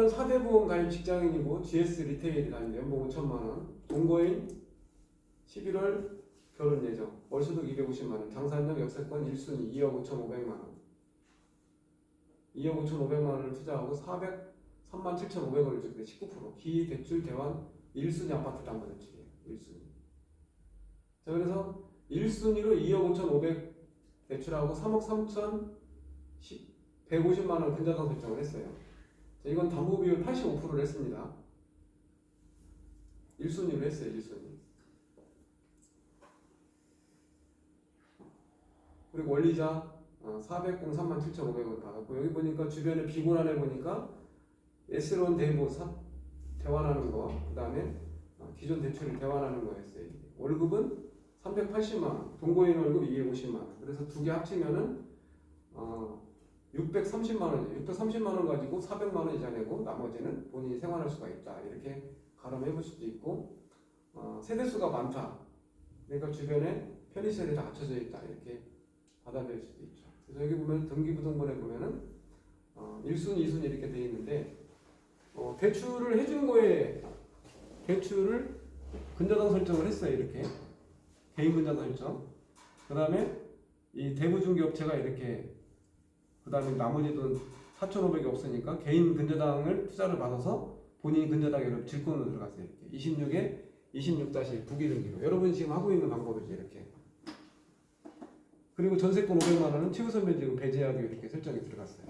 남자는 4대 보험 가입 직장인이고 GS 리테일이라는 연봉 5천만 원, 동거인 11월 결혼 예정, 월소득 250만 원, 장산력 역세권 1순위 2억 5,500만 원, 2억 5,500만 원을 투자하고 403만 7,500원을 주게 돼 19%. 기대출 대환 1순위 아파트 담보 대출이에요. 1순위. 자, 그래서 1순위로 2억 5,500 대출하고 3억 3천 150만 원 근저당 설정을 했어요. 자, 이건 담보 비율 85%를 했습니다. 1순위로 했어요. 1순위. 그리고 원리자 403만 7,500원 받았고, 여기 보니까 주변에 비고란에 보니까 S론 대부 대환하는 거, 그 다음에 기존 대출을 대환하는 거였어요. 월급은 380만 원, 동거인 월급 250만 원. 그래서 두 개 합치면은 630만 원이에요. 630만 원 가지고 400만 원 이자 내고 나머지는 본인이 생활할 수가 있다. 이렇게 가름해 볼 수도 있고, 세대수가 많다. 그러니까 주변에 편의시설이 다 갖춰져 있다. 이렇게 받아들일 수도 있죠. 그래서 여기 보면 등기부등본에 보면은 1순위, 2순위 이렇게 돼 있는데, 대출을 해준 거에 대출을 근저당 설정을 했어요. 이렇게 개인 근저당 설정. 그 다음에 이 대부중개업체가 이렇게, 그 다음에 나머지 돈 4,500이 없으니까 개인 근저당을 투자를 받아서 본인이 근저당으로 질권으로 들어갔어요. 이렇게 26에 26-1 부기등기로. 여러분이 지금 하고 있는 방법이죠. 이렇게. 그리고 전세권 500만 원은 최우선변제금 배제하기 이렇게 설정이 들어갔어요.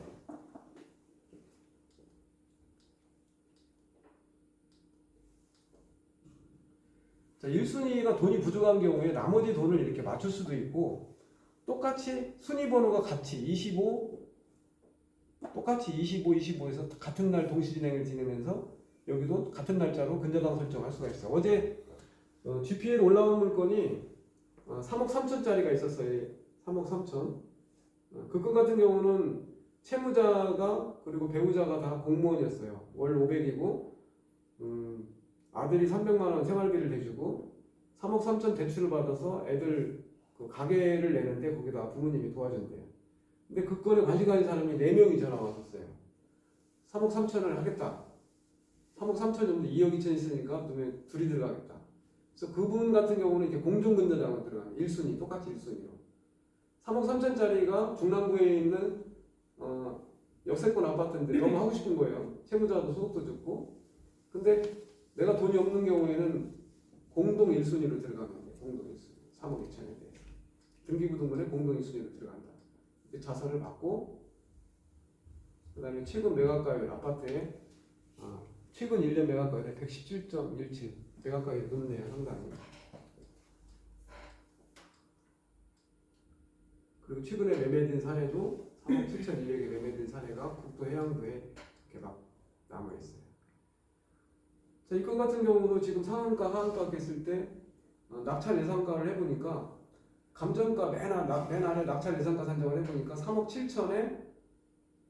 자, 1순위가 돈이 부족한 경우에 나머지 돈을 이렇게 맞출 수도 있고, 똑같이 순위 번호가 같이 25, 똑같이 25, 25에서 같은 날 동시 진행을 지내면서 여기도 같은 날짜로 근저당 설정할 수가 있어요. 어제 GPL 올라온 물건이 3억 3천짜리가 있었어요. 3억 3천. 그 건 같은 경우는 채무자가 그리고 배우자가 다 공무원이었어요. 월 500이고 아들이 300만 원 생활비를 내주고 3억 3천 대출을 받아서 애들 그 가게를 내는데 거기다 부모님이 도와준대요. 근데 그 건에 관심 가진 사람이 4명이 전화가 왔었어요. 3억 3천을 하겠다. 3억 3천 정도 2억 2천 있으니까 둘이 들어가겠다. 그래서 그분 같은 경우는 이렇게 공중근저당을 들어가요. 1순위, 똑같이 1순위로. 3억 3천짜리가 중랑구에 있는 역세권 아파트인데 너무 하고 싶은 거예요. 채무자도 소득도 좋고. 근데 내가 돈이 없는 경우에는 공동 1순위로 들어가는 거예요. 공동 1순위. 3억 2천에 대해. 등기부등본에 공동 1순위로 들어간다. 자서를 받고, 그 다음에 최근 매각가율 아파트에 최근 1년 매각가율에 117.17 매각가율이 높네요. 상당히. 그리고 최근에 매매된 사례도 3억 7,200에 매매된 사례가 국토해양도에 이렇게 막 남아있어요. 자, 이 건 같은 경우도 지금 상한가, 하한가 했을 때 낙찰 예상가를 해보니까 감정가 맨 아래 낙찰 예상가 산정을 해보니까 3억 7천에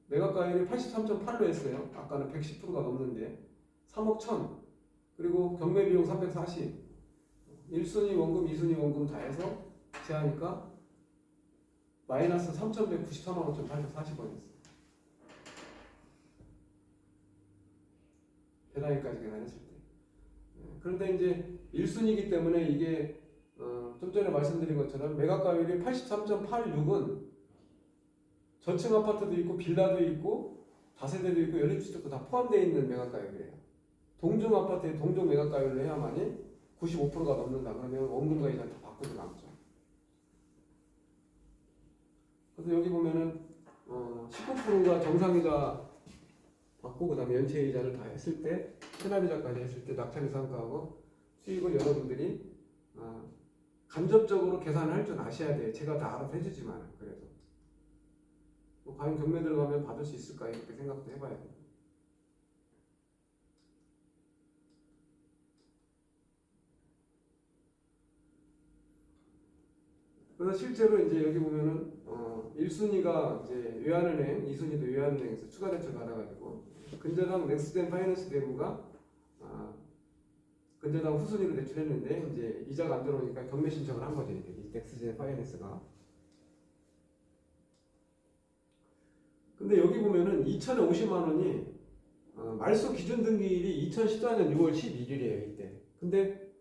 매각가율이 83.8로 했어요. 아까는 110%가 넘는데 3억 1천, 그리고 경매비용 340, 1순위 원금, 2순위 원금 다 해서 제하니까 마이너스 3,194만 5,840원이었어요. 배당액까지 계산했을 때. 그런데 이제 1순위이기 때문에 이게 좀 전에 말씀드린 것처럼 매각가율이 83.86은 저층 아파트도 있고 빌라도 있고 다세대도 있고 연립주택도 다 포함되어 있는 매각가율이에요. 동종 아파트의 동종 매각가율을 해야만이 95%가 넘는다. 그러면 원금과 이자 다 받고 들어가죠. 그래서 여기 보면은 19%가 정상이자 받고 그 다음에 연체이자를 다 했을 때 체납이자까지 했을 때 낙찰예상가하고 수익을 여러분들이 간접적으로 계산을 할 줄 아셔야 돼요. 제가 다 알아서 해주지만 그래도 과연 경매 들어가면 받을 수 있을까 이렇게 생각도 해봐야 돼요. 그래서 실제로 이제 여기 보면은 1순위가 이제 외환은행, 2순위도 외환은행에서 추가 대출 받아가지고 근저당 넥스젠 파이낸스 대부가 근저당 후순위로 대출했는데 이제 이자가 안 들어오니까 경매 신청을 한 거죠. 이 넥스젠 파이낸스가. 근데 여기 보면은 2천에 50만 원이 말소 기준 등기일이 2014년 6월 11일이에요 이때. 근데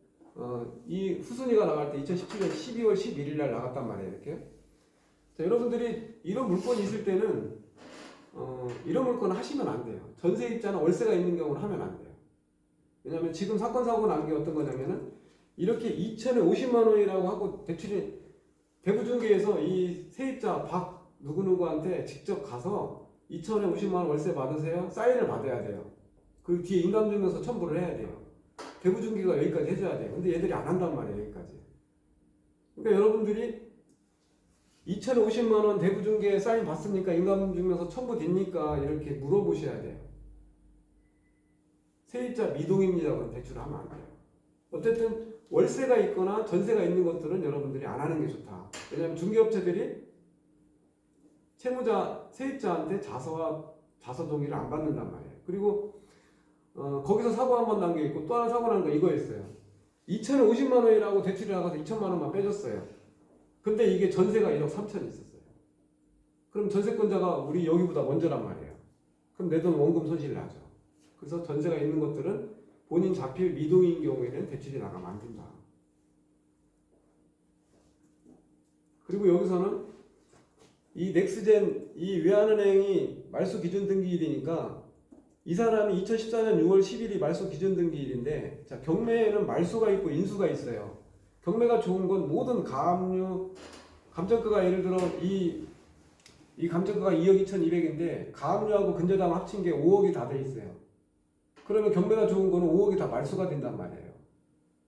이 후순위가 나갈 때 2017년 12월 11일 날 나갔단 말이에요 이렇게. 자, 여러분들이 이런 물건이 있을 때는 이런 물건을 하시면 안 돼요. 전세입자나 월세가 있는 경우는 하면 안 돼요. 왜냐하면 지금 사건 사고 난 게 어떤 거냐면은 이렇게 2천에 50만 원이라고 하고 대출이 대부중개에서 이 세입자 박 누구누구한테 직접 가서 2천에 50만 원 월세 받으세요. 사인을 받아야 돼요. 그 뒤에 인감증명서 첨부를 해야 돼요. 대부중개가 여기까지 해줘야 돼요. 근데 얘들이 안 한단 말이에요 여기까지. 그러니까 여러분들이 2,050만 원 대부중개 사인 받습니까? 인감증명서 첨부 됩니까? 이렇게 물어보셔야 돼요. 세입자 미동입니다. 그럼 대출을 하면 안 돼요. 어쨌든 월세가 있거나 전세가 있는 것들은 여러분들이 안 하는 게 좋다. 왜냐하면 중개업체들이 채무자, 세입자한테 자서와 자서 동의를 안 받는단 말이에요. 그리고 거기서 사고 한 번 난 게 있고 또 하나 사고 난 거 이거였어요. 2,050만 원이라고 대출이 나가서 2천만 원만 빼줬어요. 근데 이게 전세가 1억 3천이 있었어요. 그럼 전세권자가 우리 여기보다 먼저란 말이에요. 그럼 내 돈 원금 손실 나죠. 그래서 전세가 있는 것들은 본인 자필 미동인 경우에는 대출이 나가면 안 된다. 그리고 여기서는 이 넥스젠 이 외환은행이 말소 기준 등기일이니까 이 사람이 2014년 6월 10일이 말소 기준 등기일인데 자 경매에는 말소가 있고 인수가 있어요. 경매가 좋은 건 모든 가압류 감정가가 예를 들어 이 감정가가 2억 2,200인데 가압류하고 근저당 합친 게 5억이 다 돼 있어요. 그러면 경매가 좋은 거는 5억이 다 말소가 된단 말이에요.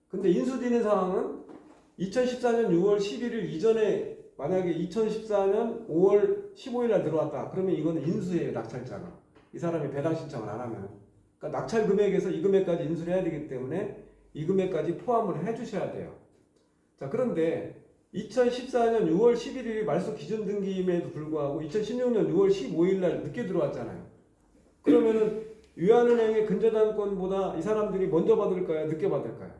근데 인수되는 상황은 2014년 6월 11일 이전에 만약에 2014년 5월 15일 날 들어왔다. 그러면 이거는 인수예요, 낙찰자가. 이 사람이 배당 신청을 안 하면. 그러니까 낙찰 금액에서 이 금액까지 인수를 해야 되기 때문에 이 금액까지 포함을 해 주셔야 돼요. 자, 그런데 2014년 6월 11일이 말소 기준 등기임에도 불구하고 2016년 6월 15일 날 늦게 들어왔잖아요. 그러면은 외환은행의 근저당권보다 이 사람들이 먼저 받을까요? 늦게 받을까요?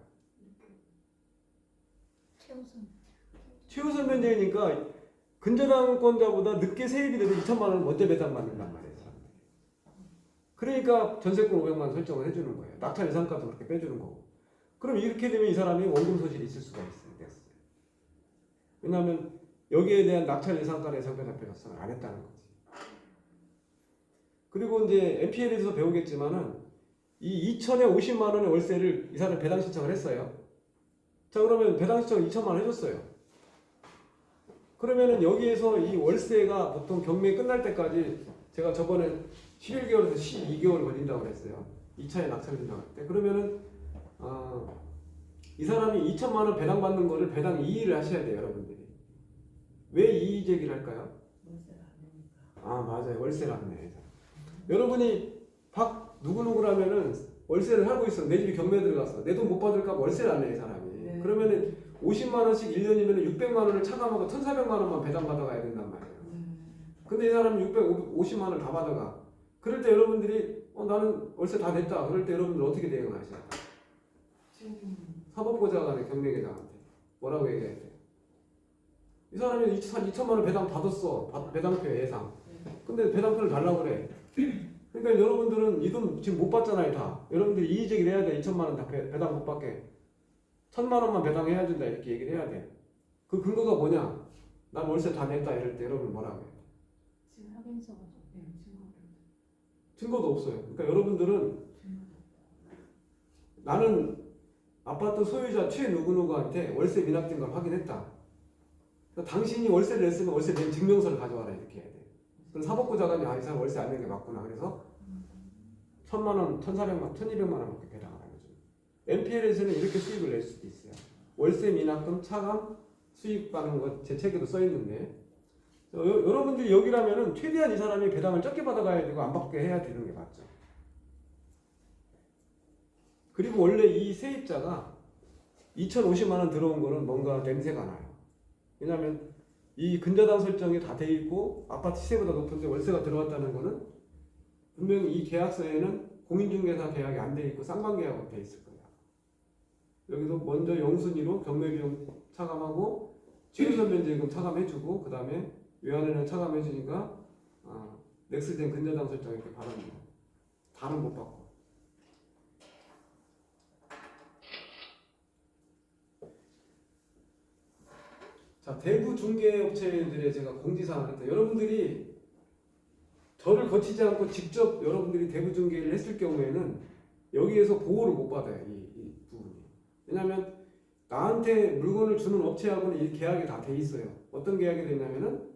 최우선 변제니까 근저당권자보다 늦게 세입이 돼도 2천만 원을 먼저 배당받는단 말이에요. 그러니까 전세권 500만 원 설정을 해주는 거예요. 낙찰 예상가도 그렇게 빼주는 거고. 그럼 이렇게 되면 이 사람이 원금 손실이 있을 수가 있어요. 왜냐하면 여기에 대한 낙찰 예상가의 예상가 배당을 안 했다는 거지. 그리고 이제 NPL에서 배우겠지만은 이 2천에 50만 원의 월세를 이 사람이 배당 신청을 했어요. 자 그러면 배당 신청을 2천만 원 해줬어요. 그러면은 여기에서 이 월세가 보통 경매 끝날 때까지 제가 저번에 11개월에서 12개월 걸린다고 그랬어요. 2차에 낙찰이 된다고 할 때. 그러면은 이 사람이 2천만 원 배당 받는 거를 배당 이의를 하셔야 돼요, 여러분들이. 왜 이의 제기를 할까요? 월세를 안 내니까. 아 맞아요, 월세를 안 내. 여러분이 박 누구누구라면은 월세를 하고 있어. 내 집이 경매 들어갔어. 내 돈 못 받을까 봐 월세를 안 내, 이 사람이. 네. 그러면은 50만 원씩 1년이면 600만 원을 차감하고 1,400만 원만 배당 받아가야 된단 말이에요. 근데 이 사람이 650만 원을 다 받아가. 그럴 때 여러분들이 나는 월세 다 냈다. 그럴 때 여러분들 어떻게 대응하셔야 돼요? 사법보좌관의 경매계장한테 뭐라고 얘기해야 돼요? 이 사람이 한 2천만 원 배당 받았어. 배당표 예상. 근데 배당표를 달라고 그래. 그러니까 여러분들은 이 돈 지금 못 받잖아요, 다. 여러분들이 이의 제기를 해야 돼. 2천만 원 다 배당 못 받게. 1,000만 원만 배당해야 준다. 이렇게 얘기를 해야 돼. 그 근거가 뭐냐? 난 월세 다 냈다. 이럴 때 여러분 뭐라고 해요? 지금 확인서가 증거도 없어요. 그러니까 여러분들은 나는 아파트 소유자 최 누구누구한테 월세 미납된 걸 확인했다. 그러니까 당신이 월세를 냈으면 월세 낸 증명서를 가져와라. 이렇게 해야 돼. 그럼 사법부자관이 이 사람 월세 안 낸 게 맞구나. 그래서 1,000만 원, 1,400만 원, 1,200만 원밖에 배당을 안 해줘요. NPL에서는 이렇게 수익을 낼 수도 있어요. 월세 미납금 차감 수익 받는 것 제 책에도 써 있는데 여러분들이 여기라면은 최대한 이 사람이 배당을 적게 받아가야 되고 안 받게 해야 되는 게 맞죠. 그리고 원래 이 세입자가 2,050만 원 들어온 거는 뭔가 냄새가 나요. 왜냐하면 이 근저당 설정이 다 돼 있고 아파트 시세보다 높은데 월세가 들어왔다는 거는 분명히 이 계약서에는 공인중개사 계약이 안 돼 있고 쌍방계약으로 돼 있을 거예요. 여기서 먼저 영순위로 경매비용 차감하고 취득선 면제금 차감해주고 그 다음에 외환은행 차감해주니까 넥스젠 근저당 설정 이렇게 받았네요. 다는 못 받고. 자, 대부 중개업체들의 제가 공지사항을 했다. 여러분들이 저를 거치지 않고 직접 여러분들이 대부 중개를 했을 경우에는 여기에서 보호를 못 받아요. 이 부분이. 왜냐하면 나한테 물건을 주는 업체하고는 이 계약이 다 돼 있어요. 어떤 계약이 되냐면은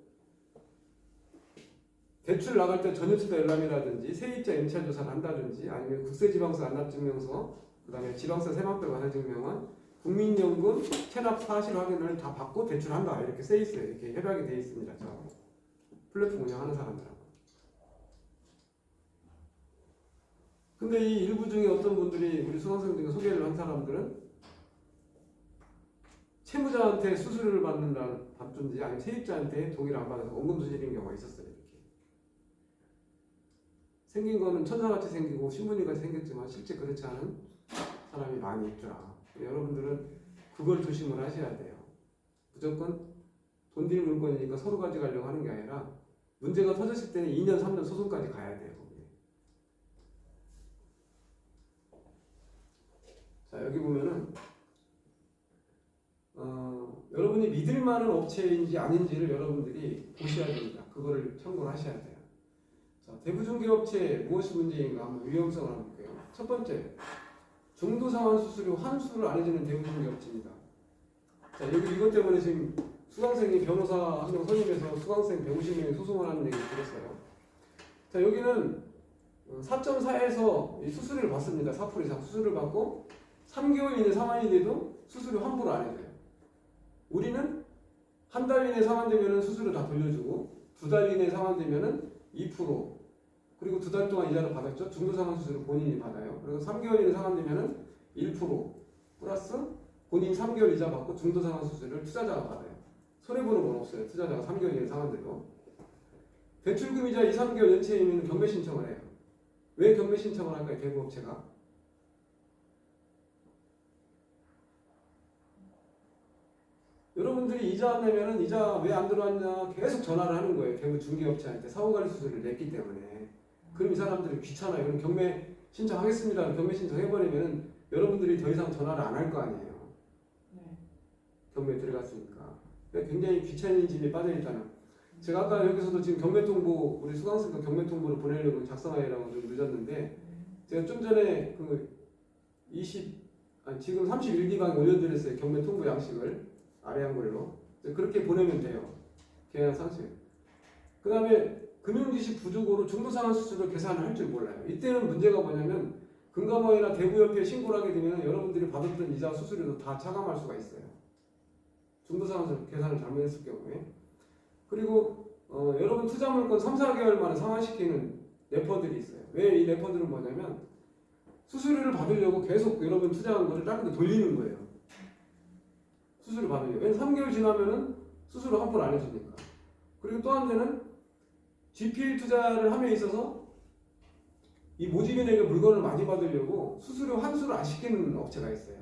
대출 나갈 때 전입수도 열람이라든지 세입자 임차 조사를 한다든지 아니면 국세지방세 안납증명서 그다음에 지방세 세망별 관할증명원 국민연금 체납 사실 확인을 다 받고 대출한다 이렇게 써 있어요. 이렇게 협약이 돼 있습니다. 저 플랫폼 운영하는 사람들하고. 근데 이 일부 중에 어떤 분들이 우리 수강생 중에 소개를 한 사람들은 채무자한테 수수료를 받든지 아니면 세입자한테 동의를 안 받아서 원금수수인 경우가 있었어요. 이렇게 생긴 거는 천사같이 생기고 신문이같이 생겼지만 실제 그렇지 않은 사람이 많이 있더라. 여러분들은 그걸 조심을 하셔야 돼요. 무조건 돈 들 물건이니까 서로 가져가려고 하는 게 아니라 문제가 터졌을 때는 2년, 3년 소송까지 가야 돼요. 자, 여기 보면은 여러분이 믿을 만한 업체인지 아닌지를 여러분들이 보셔야 됩니다. 그거를 참고를 하셔야 돼요. 자, 대부중개업체 무엇이 문제인가 한번 위험성을 한번 볼게요. 첫 번째, 중도상환 수수료 환수를 안 해주는 대부중개업체입니다. 자, 여기 이것 때문에 지금 수강생이 변호사 한 명 선임해서 수강생 150명이 소송을 하는 얘기 들었어요. 자, 여기는 4.4에서 수수료를 받습니다. 4% 이상 수수료를 받고 3개월 이내 상환이 돼도 수수료 환불을 안 해줘요. 우리는 한 달 이내 상환되면 수수료 다 돌려주고 2달 이내 상환되면 2% 그리고 2달 동안 이자를 받았죠. 중도상환 수수료 본인이 받아요. 그리고 3개월 이내 상환되면 1% 플러스 본인 3개월 이자 받고 중도상환 수수료를 투자자가 받아요. 손해보는 건 없어요. 투자자가 3개월 이내 상환돼도. 대출금이자 2, 3개월 연체이면 경매 신청을 해요. 왜 경매 신청을 할까요? 대부업체가? 여러분들이 이자 안 내면은 이자 왜 안 들어왔냐 계속 전화를 하는 거예요. 대부 중개업체한테 사후관리 수수료를 냈기 때문에. 그럼 이 사람들이 귀찮아요. 그럼 경매 신청하겠습니다. 경매 신청해버리면은 여러분들이 더 이상 전화를 안 할 거 아니에요. 네. 경매에 들어갔으니까. 그러니까 굉장히 귀찮은 짐에 빠져있다는. 제가 아까 여기서도 지금 경매통보 우리 수강생과 경매통보를 보내려고 작성하려고 좀 늦었는데 제가 좀 전에 지금 31기방에 올려드렸어요. 경매통보 양식을. 아래 한 걸로 그렇게 보내면 돼요. 계약 상식. 그 다음에 금융지식 부족으로 중도상환 수수료 계산을 할 줄 몰라요. 이때는 문제가 뭐냐면 금감원이나 대부협회에 신고를 하게 되면 여러분들이 받았던 이자 수수료도 다 차감할 수가 있어요. 중도상환 계산을 잘못했을 경우에. 그리고 여러분 투자물건 3, 4개월 만에 상환시키는 래퍼들이 있어요. 왜 이 래퍼들은 뭐냐면 수수료를 받으려고 계속 여러분 투자한 거를 다른 데 돌리는 거예요. 수수료 받으려고. 왜냐면 3개월 지나면은 수수료 환불 안 해주니까. 그리고 또 한 대는 GPL 투자를 함에 있어서 이 모집인에게 물건을 많이 받으려고 수수료 환수를 안 시키는 업체가 있어요.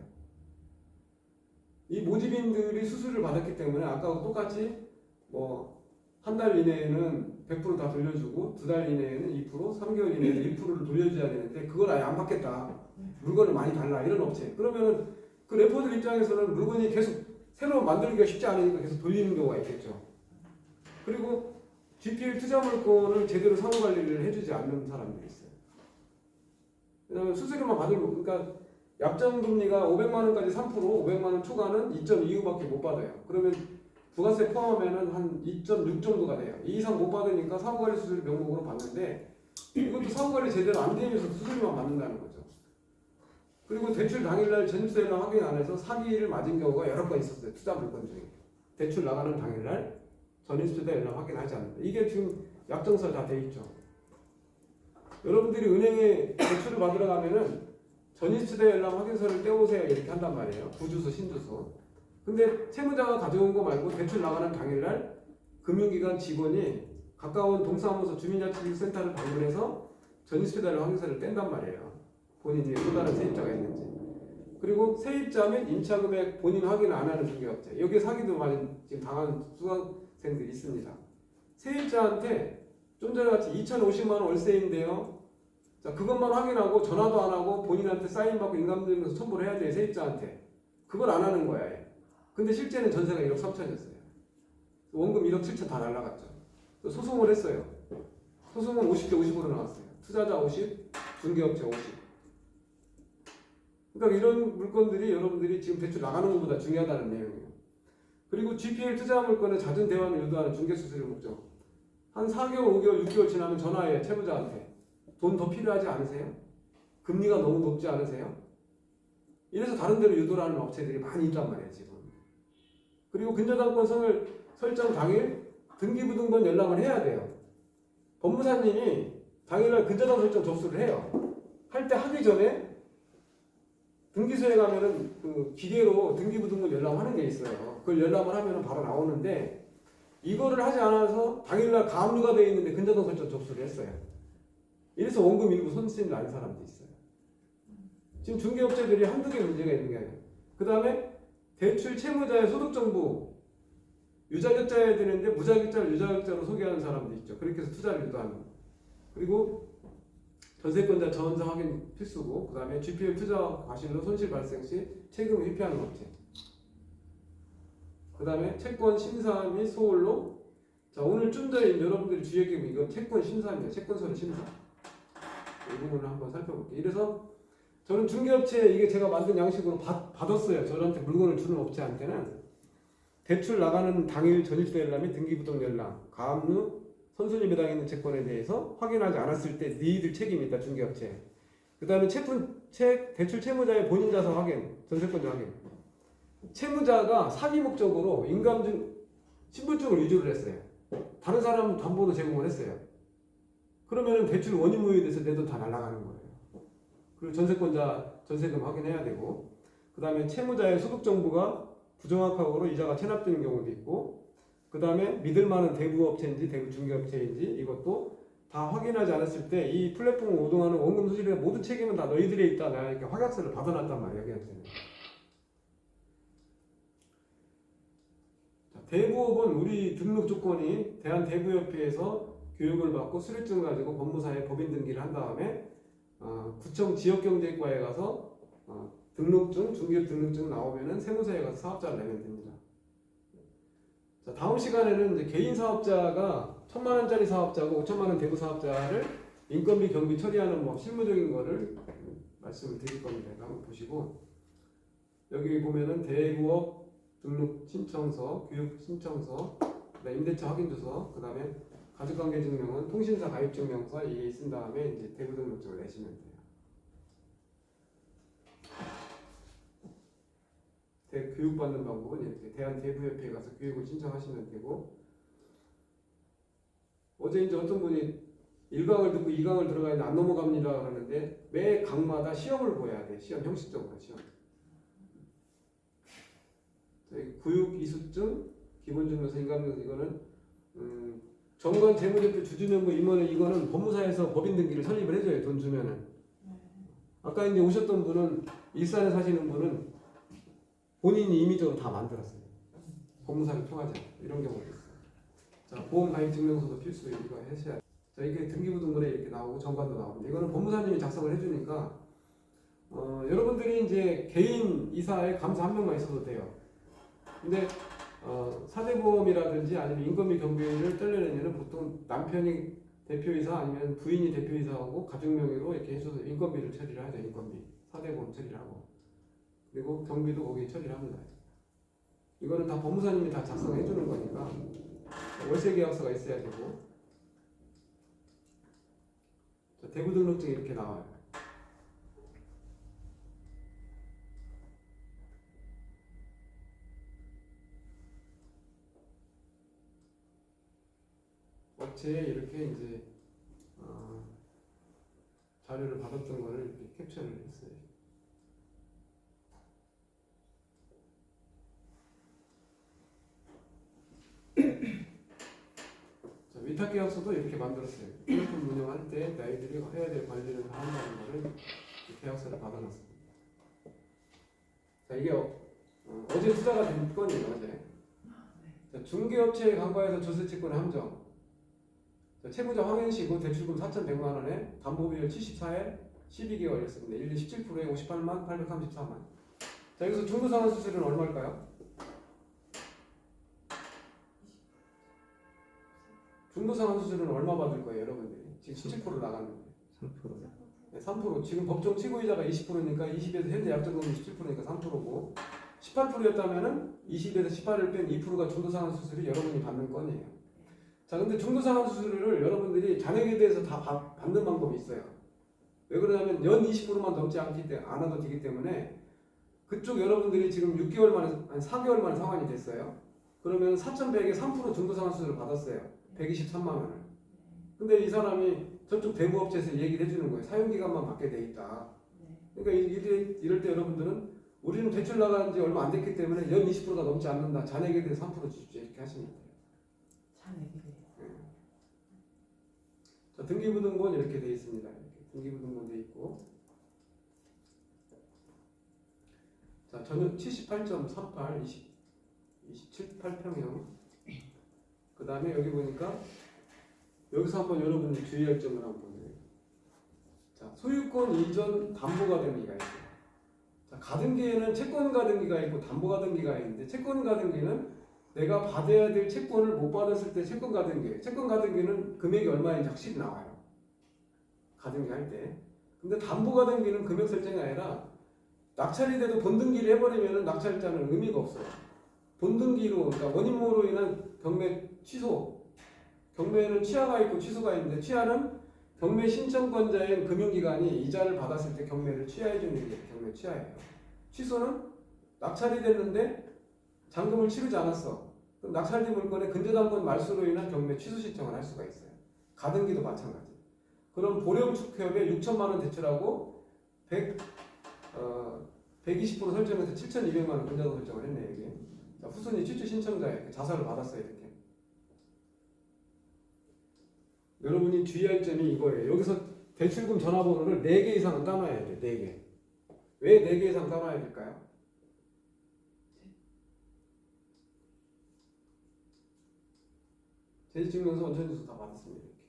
이 모집인들이 수수료를 받았기 때문에 아까와 똑같이 한 달 이내에는 100% 다 돌려주고 2달 이내에는 2%, 3개월 이내에는 1%를 돌려줘야 되는데 그걸 아예 안 받겠다. 물건을 많이 달라 이런 업체. 그러면은 그 래퍼들 입장에서는 물건이 계속 새로 만들기가 쉽지 않으니까 계속 돌리는 경우가 있겠죠. 그리고 GPL 투자 물건을 제대로 상호 관리를 해주지 않는 사람들이 있어요. 왜냐하면 수수료만 받으면 그러니까 약정 금리가 500만 원까지 3%, 500만 원 초과는 2.25밖에 못 받아요. 그러면 부가세 포함하면은 한 2.6 정도가 돼요. 이 이상 못 받으니까 상호 관리 수수료 명목으로 받는데 이것도 상호 관리 제대로 안 되면서 수수료만 받는다는 거죠. 그리고 대출 당일날 전입세율 확인 안 해서 사기를 맞은 경우가 여러 번 있었어요. 투자 물건 중에. 대출 나가는 당일날 전입세율 연락 확인하지 않는다. 이게 지금 약정서에 다 돼 있죠. 여러분들이 은행에 대출을 받으러 가면은 전입세율 연락 확인서를 떼오세요 이렇게 한단 말이에요. 구주소, 신주소. 근데 채무자가 가져온 거 말고 대출 나가는 당일날 금융기관 직원이 가까운 동사무소 주민자치센터를 방문해서 전입세율 확인서를 뗀단 말이에요. 본인이 또 다른 세입자가 있는지. 그리고 세입자 및 임차금액 본인 확인 안 하는 중개업체. 여기에 사기도 많이 지금 당하는 수강생들이 있습니다. 세입자한테 좀 전에 같이 2,050만 원 월세인데요. 자, 그것만 확인하고 전화도 안 하고 본인한테 사인 받고 인감증명서 첨부를 해야 돼, 세입자한테. 그걸 안 하는 거야. 얘. 근데 실제는 전세가 1억 3천이었어요. 원금 1억 7천 다 날라갔죠. 또 소송을 했어요. 소송은 50대 50으로 나왔어요. 투자자 50, 중개업체 50. 그러니까 이런 물건들이 여러분들이 지금 대출 나가는 것보다 중요하다는 내용이에요. 그리고 GPL 투자 물건의 잦은 대환을 유도하는 중개수수료 목적. 한 4개월, 5개월, 6개월 지나면 전화해, 채무자한테. 돈 더 필요하지 않으세요? 금리가 너무 높지 않으세요? 이래서 다른 데로 유도를 하는 업체들이 많이 있단 말이에요, 지금. 그리고 근저당권 설정 당일 등기부등본 연락을 해야 돼요. 법무사님이 당일날 근저당 설정 접수를 해요. 할 때 하기 전에 등기소에 가면은 그 기계로 등기부등본 연락하는 게 있어요. 그걸 연락을 하면은 바로 나오는데 이거를 하지 않아서 당일날 가압류가 되어 있는데 근저당 설정 접수를 했어요. 이래서 원금 일부 손실이 난 사람도 있어요. 지금 중개업체들이 한두 개 문제가 있는 게 아니에요. 그 다음에 대출 채무자의 소득정보 유자격자여야 되는데 무자격자를 유자격자로 소개하는 사람도 있죠. 그렇게 해서 투자를 유도하는 거. 그리고 전세권자 전자 확인 필수고 그 다음에 GPL 투자 과실로 손실 발생 시 세금을 회피하는 업체. 그 다음에 채권 심사 및 소홀로. 자, 오늘 좀 전에 여러분들이 주의하게 보면 이거 채권 심사입니다. 채권서류 심사. 이 부분을 한번 살펴볼게요. 이래서 저는 중개업체 이게 제가 만든 양식으로 받았어요. 저한테 물건을 주는 업체한테는 대출 나가는 당일 전입세 연락 및 등기부등 연락, 가압류, 선순위 배당에 있는 채권에 대해서 확인하지 않았을 때 니들 책임이 있다, 중개업체. 그 다음에 대출 채무자의 본인 자산 확인, 전세권자 확인. 채무자가 사기 목적으로 인감증, 신분증을 위조를 했어요. 다른 사람 담보도 제공을 했어요. 그러면 대출 원인 무효에 대해서 내 돈 다 날아가는 거예요. 그리고 전세권자 전세금 확인해야 되고, 그 다음에 채무자의 소득 정보가 부정확하고 이자가 체납되는 경우도 있고, 그 다음에 믿을 만한 대부업체인지 대부 중개업체인지 이것도 다 확인하지 않았을 때 이 플랫폼을 오동하는 원금 수수료의 모든 책임은 다 너희들에 있다. 내가 이렇게 확약서를 받아놨단 말이야, 계약서는. 대부업은 우리 등록 조건이 대한대부협회에서 교육을 받고 수료증을 가지고 법무사에 법인 등기를 한 다음에 구청 지역경제과에 가서 등록증, 중개업 등록증 나오면은 세무사에 가서 사업자를 내면 됩니다. 자, 다음 시간에는 이제 개인 사업자가 1,000만 원짜리 사업자고 5천만 원 대부 사업자를 인건비, 경비 처리하는 뭐 실무적인 거를 말씀을 드릴 겁니다. 한번 보시고 여기 보면은 대부업 등록 신청서, 교육 신청서, 그다음에 임대차 확인 주소, 그다음에 가족관계 증명은 통신사 가입 증명서 이게 쓴 다음에 이제 대부 등록증을 내시면 돼요. 교육받는 방법은 이렇게 대한대부협회에 가서 교육을 신청하시면 되고, 어제 이제 어떤 분이 1강을 듣고 2강을 들어가는데 안 넘어갑니다 그러는데 매 강마다 시험을 보여야 돼. 시험 형식적으로 시험. 구육 이수증, 기본증명서, 인감증명서 이거는 정관 재무제표 주주명부 임원은 이거는 법무사에서 법인 등기를 설립을 해줘요. 돈 주면은. 아까 이제 오셨던 분은 일산에 사시는 분은 본인이 임의적으로 다 만들었어요. 법무사를 통하지 않고 이런 경우도 있어요. 자, 보험 가입 증명서도 필수 이거 하셔야 돼요. 자, 이게 등기부등본에 이렇게 나오고 정관도 나오는데 이거는 법무사님이 작성을 해주니까 여러분들이 이제 개인 이사에 감사 한 명만 있어도 돼요. 근데 사대보험이라든지 아니면 인건비 경비를 떼려내면 보통 남편이 대표이사 아니면 부인이 대표이사하고 가족명의로 이렇게 해줘서 인건비를 처리를 하죠. 인건비 사대보험 처리를 하고 그리고 경비도 거기에 처리를 합니다. 이거는 다 법무사님이 다 작성해 주는 거니까 월세 계약서가 있어야 되고. 자, 대부 등록증이 이렇게 나와요. 업체에 이렇게 이제 자료를 받았던 거를 이렇게 캡처를 했어요. 자, 위탁계약서도 이렇게 만들었어요. 플랫폼 운영할 때 나이들이 해야 될 관리를 다 한다는 거를 계약서를 받아놨습니다. 자, 이게 어제 투자가 된 건이에요. 어제. 자, 중개업체의 강과에서 조세채권의 함정. 자, 채무자 황현씨고 대출금 4,100만 원에 담보비율 74에 12개월이었습니다. 1, 2, 17%에 58만 834만. 자, 여기서 중도상환 수수료는 얼마일까요? 중도상환 수수료는 얼마 받을 거예요, 여러분들이? 지금 17% 나갔는데. 3%. 네, 3%. 지금 법정 최고이자가 20%니까 20에서 현재 약정금이 17%니까 3%고 18%였다면은 20에서 18을 뺀 2%가 중도상환 수수료 여러분이 받는 건이에요. 자, 근데 중도상환 수수료를 여러분들이 잔액에 대해서 다 받는 방법이 있어요. 왜 그러냐면 연 20%만 넘지 않아도 되기 때문에 그쪽 여러분들이 지금 6개월 만에, 아니 4개월 만에 상환이 됐어요. 그러면 4,100에 3% 중도상환 수수료를 받았어요. 123만 원을. 근데 이 사람이 저쪽 대부업체에서 얘기를 해주는 거예요. 사용기간만 받게 돼 있다. 그러니까 이럴 때 여러분들은 우리는 대출 나간 지 얼마 안 됐기 때문에 연 20%가 넘지 않는다. 잔액에 대해 3% 주십시오. 이렇게 하시면 돼요. 잔액에 대해서. 자, 등기부등본 이렇게 돼 있습니다. 이렇게 등기부등본 돼 있고. 자, 저는 78.38, 27,8평형. 그 다음에 여기 보니까 여기서 한번 여러분들이 주의할 점을 한번 보세요. 자, 소유권 이전 담보가등기가 있어요. 자, 가등기에는 채권 가등기가 있고 담보 가등기가 있는데 채권 가등기는 내가 받아야 될 채권을 못 받았을 때 채권 가등기. 채권 가등기는 금액이 얼마인지 확실히 나와요. 가등기 할 때. 근데 담보 가등기는 금액 설정이 아니라 낙찰이 돼도 본등기를 해버리면 낙찰자는 의미가 없어요. 본등기로, 그러니까 원인모로 인한 경매 취소. 경매에는 취하가 있고 취소가 있는데 취하는 경매 신청권자인 금융기관이 이자를 받았을 때 경매를 취하해주는 게 경매 취하예요. 취소는 낙찰이 됐는데 잔금을 치르지 않았어. 그럼 낙찰된 물건의 근저당권 말소로 인한 경매 취소 신청을 할 수가 있어요. 가등기도 마찬가지. 그럼 보령축협에 6천만 원 대출하고 120% 설정해서 7,200만 원 근저당 설정을 했네 이게. 자, 후순위 취득 신청자의 자살을 받았어요 이렇게. 여러분이 주의할 점이 이거예요. 여기서 대출금 전화번호를 4개 이상은 따놔야 돼. 4개. 왜 4개 이상 따놔야 될까요? 재직증명서, 원천주소 다 받았습니다. 이렇게.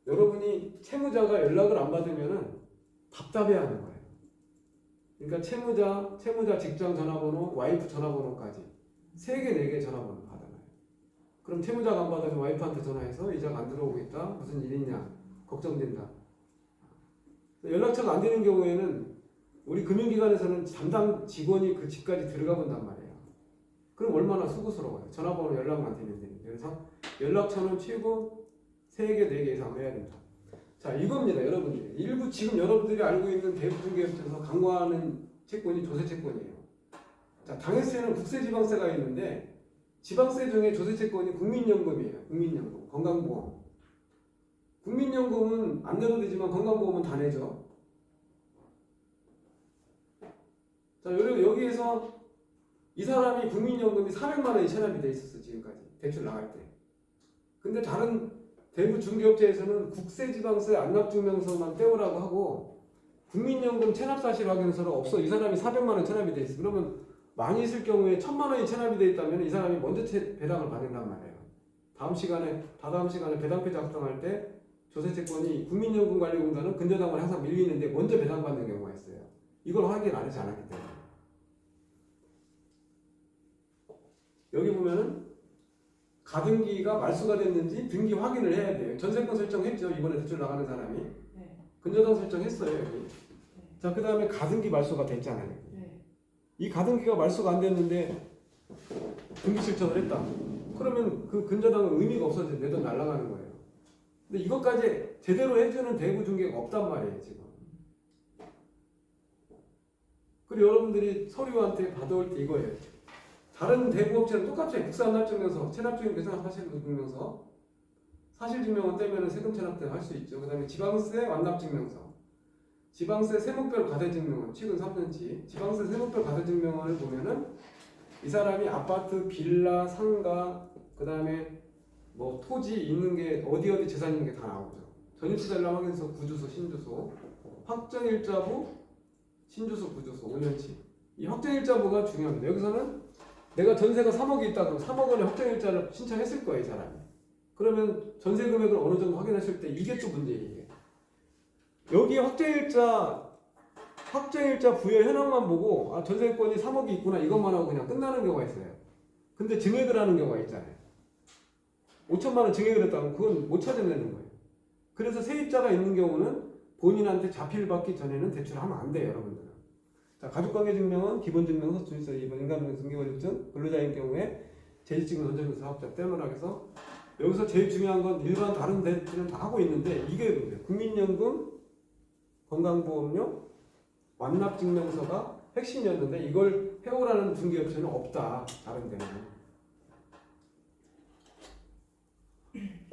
여러분이 채무자가 연락을 안 받으면은 답답해하는 거예요. 그러니까 채무자 직장 전화번호, 와이프 전화번호까지 3개, 4개 전화번호 받아놔요. 그럼 채무자가 안 받으면 와이프한테 전화해서 이자가 안 들어오고 있다. 무슨 일 있냐? 걱정된다. 연락처가 안 되는 경우에는 우리 금융기관에서는 담당 직원이 그 집까지 들어가 본단 말이에요. 그럼 얼마나 수고스러워요. 전화번호 연락만 안 되면 되는데. 그래서 연락처는 최고 3개, 4개 이상 해야 된다. 자, 이겁니다. 여러분들. 일부 지금 여러분들이 알고 있는 대부중개업체에서 강화하는 채권이 조세채권이에요. 자, 당해세는 국세지방세가 있는데 지방세 중에 조세채권이 국민연금이에요. 국민연금, 건강보험. 국민연금은 안 내도 되지만 건강보험은 다 내죠. 자, 여기에서 이 사람이 국민연금이 400만 원이 체납이 돼 있었어 지금까지 대출 나갈 때. 근데 다른 대부 중개업체에서는 국세지방세 안납증명서만 떼오라고 하고 국민연금 체납사실 확인서를 없어. 이 사람이 400만 원 체납이 돼 있어. 그러면 많이 있을 경우에 1,000만 원이 체납이 돼 있다면 이 사람이 먼저 배당을 받는단 말이에요. 다다음 시간에 배당표 작성할 때 조세채권이 국민연금관리공단은 근저당을 항상 밀리는데 먼저 배당받는 경우가 있어요. 이걸 확인 안 하지 않았기 때문에. 여기 보면은 가등기가 말소가 됐는지 등기 확인을 해야 돼요. 전세권 설정했죠. 이번에 대출 나가는 사람이. 네. 근저당 설정했어요. 여기. 네. 자, 그 다음에 가등기 말소가 됐잖아요. 네. 이 가등기가 말소가 안 됐는데 등기 실천을 했다. 그러면 그 근저당은 의미가 없어서 내 돈 날아가는 거예요. 근데 이것까지 제대로 해주는 대부 중개가 없단 말이에요, 지금. 그리고 여러분들이 서류한테 받아올 때 이거예요. 다른 대부업체는 똑같이 국세안납증명서, 체납중인 계산사실증명서, 사실증명원 떼면 세금 체납 할 수 있죠. 그 다음에 지방세 완납증명서, 지방세 세목별 과세증명원, 최근 3년치 지방세 세목별 과세증명원을 보면은 이 사람이 아파트, 빌라, 상가, 그 다음에 뭐 토지 있는 게 어디 재산 있는 게 다 나오죠. 전입시설량 확인서, 구주소, 신주소, 확정일자부, 신주소, 구주소, 5년치. 이 확정일자부가 중요합니다. 여기서는 내가 전세가 3억이 있다 그러면 3억 원의 확정일자를 신청했을 거예요, 이 사람이. 그러면 전세 금액을 어느 정도 확인했을 때 이게 또 문제예요. 이게. 여기 확정일자 부여 현황만 보고 아 전세권이 3억이 있구나 이것만 하고 그냥 끝나는 경우가 있어요. 근데 증액을 하는 경우가 있잖아요. 5천만 원 증액을 했다면 그건 못 찾아내는 거예요. 그래서 세입자가 있는 경우는 본인한테 자필 받기 전에는 대출하면 안 돼요, 여러분들은. 자, 가족관계증명은 기본증명서, 주민서 2번, 인감증, 근로자인 경우에 재직증명, 선정증, 사업자 때문에 해서 여기서 제일 중요한 건 일반 다른 대출은 다 하고 있는데 이게 문제예요. 국민연금, 건강보험료, 완납증명서가 핵심이었는데 이걸 해오라는 중개업체는 없다. 다른 데는.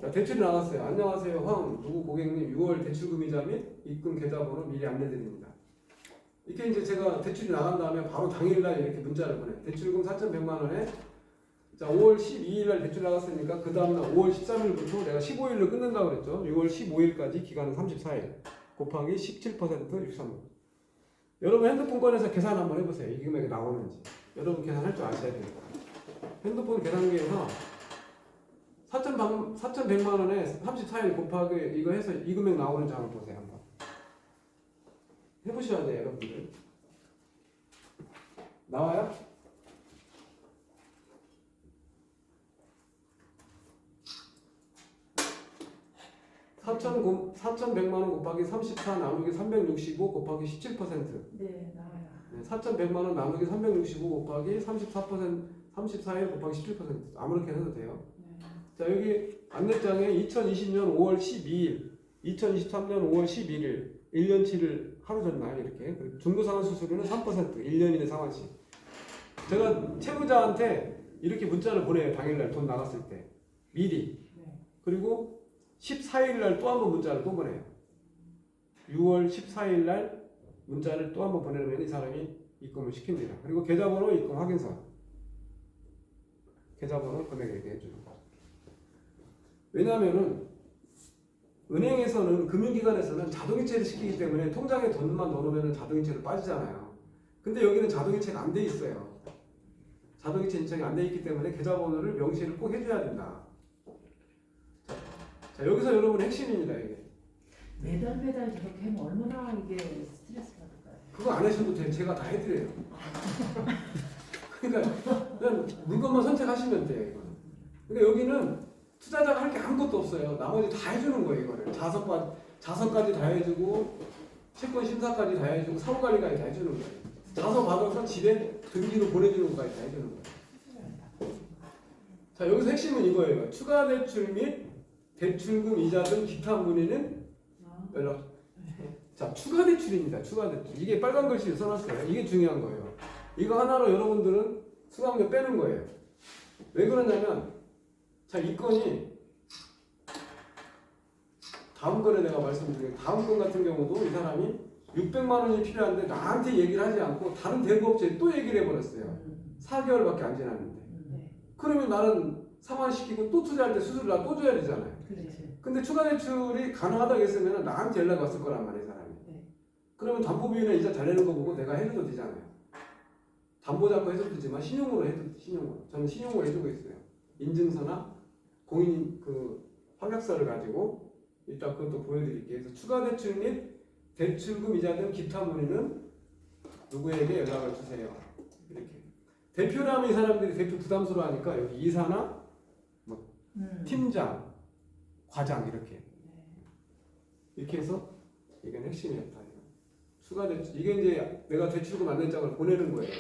자, 대출이 나갔어요. 안녕하세요. 황 누구 고객님 6월 대출금이자 및 입금 계좌번호 미리 안내드립니다. 이렇게 이제 제가 대출이 나간 다음에 바로 당일날 이렇게 문자를 보내. 대출금 4,100만 원에 자 5월 12일 날 대출 나갔으니까 그 다음날 5월 13일부터 내가 15일로 끊는다고 그랬죠. 6월 15일까지 기간은 34일 곱하기 17% 63만. 여러분 핸드폰 꺼내서 계산 한번 해보세요. 이 금액이 나오는지. 여러분 계산할 줄 아셔야 됩니다. 핸드폰 계산기에서 4,100만 원에 34일 곱하기 이거 해서 이 금액 나오는지 한번 보세요. 한번. 해보셔야 돼요, 여러분들. 나와요? 곱하기 4,100만 원 곱하기 34 나누기 365 곱하기 17%. 네, 나와요. 네, 4,100만 원 나누기 365 곱하기 34일 곱하기 17%. 아무렇게 해도 돼요. 네. 자, 여기 안내장에 2020년 5월 12일, 2023년 5월 11일, 1년치를 하루 전날 이렇게. 그리고 중도상환 수수료는 3%, 1년 이내 상환시. 제가 채무자한테 이렇게 문자를 보내요. 당일날 돈 나갔을 때. 미리. 네. 그리고 14일 날 또 한 번 문자를 또 보내요. 6월 14일 날 문자를 또 한 번 보내면 이 사람이 입금을 시킵니다. 그리고 계좌번호 입금 확인서. 계좌번호 금액 얘기해 주는 거. 왜냐하면은 은행에서는 금융기관에서는 자동이체를 시키기 때문에 통장에 돈만 넣으면 자동이체로 빠지잖아요. 근데 여기는 자동이체가 안 돼 있어요. 자동이체 인척이 안 돼 있기 때문에 계좌번호를 명시를 꼭 해줘야 된다. 자, 여기서 여러분 핵심입니다. 이게. 매달 저렇게 하면 얼마나 이게 스트레스 받을까요? 그거 안 하셔도 돼요. 제가 다 해드려요. 그러니까 그냥 물건만 선택하시면 돼요. 이거는. 그러니까 여기는 투자자가 할 게 아무것도 없어요. 나머지 다 해주는 거예요. 이거를 자서까지 다 해주고 채권 심사까지 다 해주고 사무관리까지 다 해주는 거예요. 자서 받아서 집에 등기로 보내주는 것까지 다 해주는 거예요. 자, 여기서 핵심은 이거예요. 추가 대출 및 대출금 이자 등 기타 문의는 연락. 자, 추가 대출입니다. 추가 대출. 이게 빨간 글씨로 써놨어요. 이게 중요한 거예요. 이거 하나로 여러분들은 수강료 빼는 거예요. 왜 그러냐면, 자, 이 건이 다음 건에 내가 말씀드릴게요. 다음 건 같은 경우도 이 사람이 600만 원이 필요한데 나한테 얘기를 하지 않고 다른 대부업체에 또 얘기를 해버렸어요. 4개월밖에 안 지났는데. 네. 그러면 나는 상환시키고 또 투자할 때 수수료 나 또 줘야 되잖아요. 그렇지. 근데 추가 대출이 가능하다고 했으면 나한테 연락이 왔을 거란 말이에요, 이 사람이. 네. 그러면 담보비나 이자 잘 내는 거 보고 내가 해줘도 되잖아요. 담보 잡고 해줘도 되지만 신용으로 해도 신용으로. 저는 신용으로 해주고 있어요. 인증서나 공인 그 확약서를 가지고 이따 그것도 보여드릴게요. 그래서 추가 대출 및 대출금 이자 등 기타 문의는 누구에게 연락을 주세요. 이렇게. 대표라면 이 사람들이 대표 부담스러워하니까 여기 이사나 팀장, 과장 이렇게 해서 이게 핵심이었다. 추가 대출 이게 이제 내가 대출금 안내장을 보내는 거예요.